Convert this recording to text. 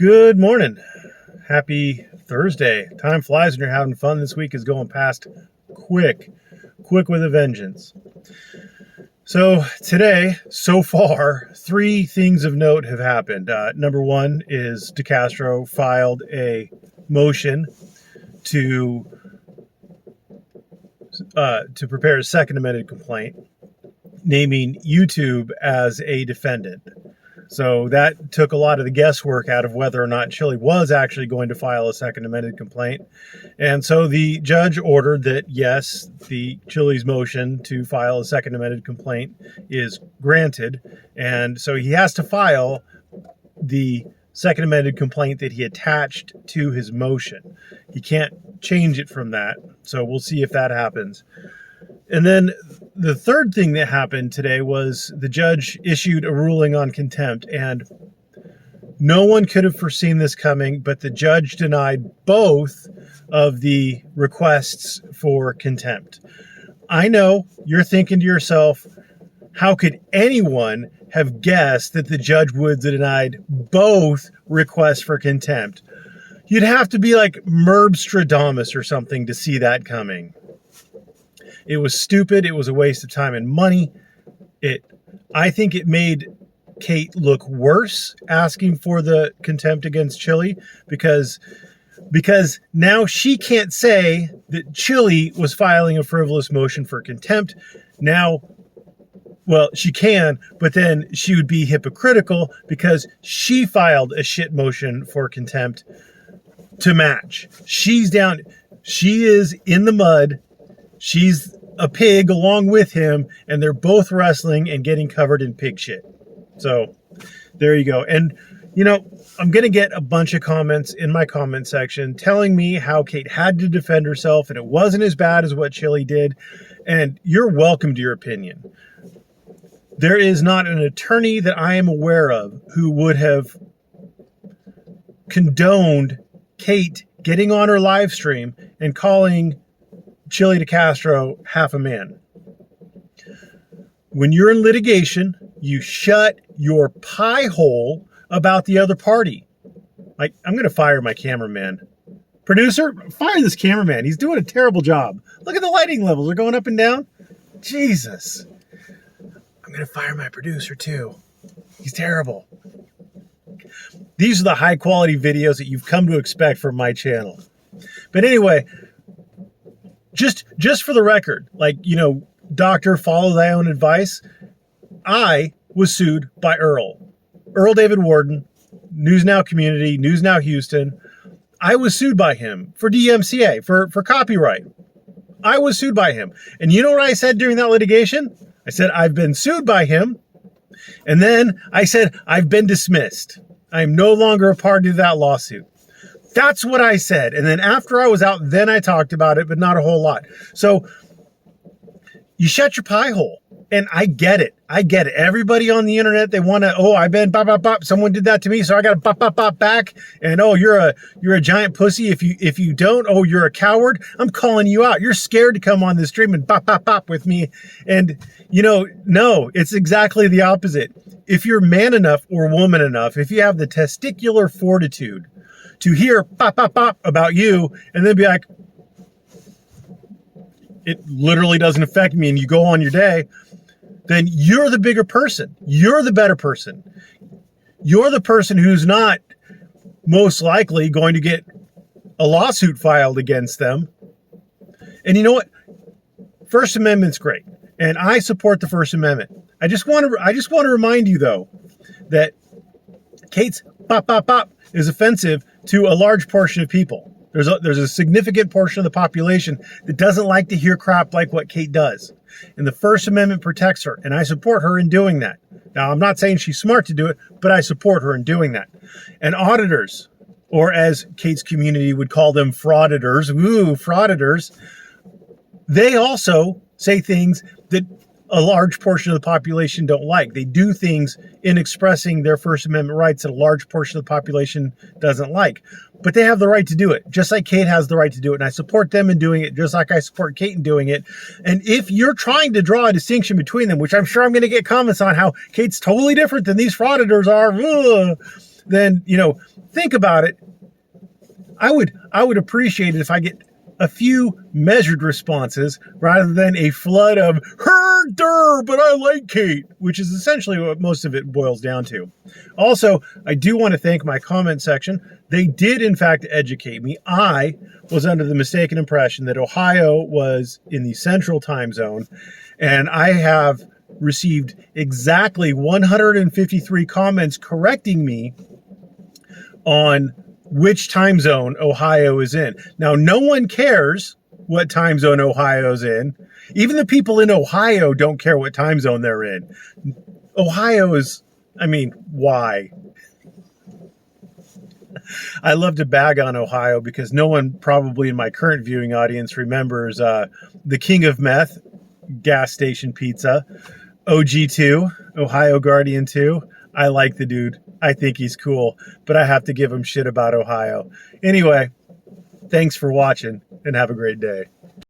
Good morning. Happy Thursday. Time flies when you're having fun. This week is going past quick with a vengeance. So today, so far, three things of note have happened. Number one is Decastro filed a motion to prepare a second amended complaint, naming YouTube as a defendant. So that took a lot of the guesswork out of whether or not Chili was actually going to file a second amended complaint. And so the judge ordered that, yes, the Chili's motion to file a second amended complaint is granted. And so he has to file the second amended complaint that he attached to his motion. He can't change it from that. So we'll see if that happens. And then the third thing that happened today was the judge issued a ruling on contempt, and no one could have foreseen this coming, but the judge denied both of the requests for contempt. I know you're thinking to yourself, how could anyone have guessed that the judge would have denied both requests for contempt? You'd have to be like Merbstradamus or something to see that coming. It was stupid. It was a waste of time and money. I think it made Kate look worse asking for the contempt against Chili because now she can't say that Chili was filing a frivolous motion for contempt. Now, well, she can, but then she would be hypocritical because she filed a shit motion for contempt to match. She's down. She is in the mud. She's a pig along with him, and they're both wrestling and getting covered in pig shit. So there you go. And, I'm going to get a bunch of comments in my comment section telling me how Kate had to defend herself and it wasn't as bad as what Chili did. And you're welcome to your opinion. There is not an attorney that I am aware of who would have condoned Kate getting on her live stream and calling Chili Decastro half a man. When you're in litigation, you shut your pie hole about the other party. Like, I'm going to fire my cameraman. Producer, fire this cameraman. He's doing a terrible job. Look at the lighting levels. They're going up and down. Jesus. I'm going to fire my producer too. He's terrible. These are the high quality videos that you've come to expect from my channel. But anyway, just for the record, doctor, follow thy own advice. I was sued by Earl David Warden, News Now Community, News Now Houston. I was sued by him for DMCA, for copyright. I was sued by him. And you know what I said during that litigation? I said, I've been sued by him. And then I said, I've been dismissed. I'm no longer a party to that lawsuit. That's what I said. And then after I was out, then I talked about it, but not a whole lot. So you shut your pie hole. And I get it. Everybody on the internet, they want to, I've been bop, bop, bop. Someone did that to me, so I got to bop, bop, bop back. And, you're a giant pussy. If you don't, you're a coward. I'm calling you out. You're scared to come on this stream and bop, bop, bop with me. And, no, it's exactly the opposite. If you're man enough or woman enough, if you have the testicular fortitude to hear pop, pop, pop about you and then be like, it literally doesn't affect me and you go on your day, then you're the bigger person. You're the better person. You're the person who's not most likely going to get a lawsuit filed against them. And you know what? First Amendment's great. And I support the First Amendment. I just want to remind you, though, that Kate's pop, pop, pop is offensive to a large portion of people. There's a significant portion of the population that doesn't like to hear crap like what Kate does. And the First Amendment protects her, and I support her in doing that. Now, I'm not saying she's smart to do it, but I support her in doing that. And auditors, or as Kate's community would call them, frauditors, they also say things that a large portion of the population don't like. They do things in expressing their First Amendment rights that a large portion of the population doesn't like. But they have the right to do it, just like Kate has the right to do it. And I support them in doing it, just like I support Kate in doing it. And if you're trying to draw a distinction between them, which I'm sure I'm going to get comments on how Kate's totally different than these frauditors are, then, think about it. I would appreciate it if I get a few measured responses rather than a flood of her der, but I like Kate, which is essentially what most of it boils down to. Also, I do want to thank my comment section. They did, in fact, educate me. I was under the mistaken impression that Ohio was in the central time zone, and I have received exactly 153 comments correcting me on which time zone Ohio is in. Now, no one cares what time zone Ohio's in. Even the people in Ohio don't care what time zone they're in. Ohio is, why? I love to bag on Ohio because no one probably in my current viewing audience remembers the King of Meth, gas station pizza, OG2, Ohio Guardian 2. I like the dude. I think he's cool, but I have to give him shit about Ohio. Anyway, thanks for watching and have a great day.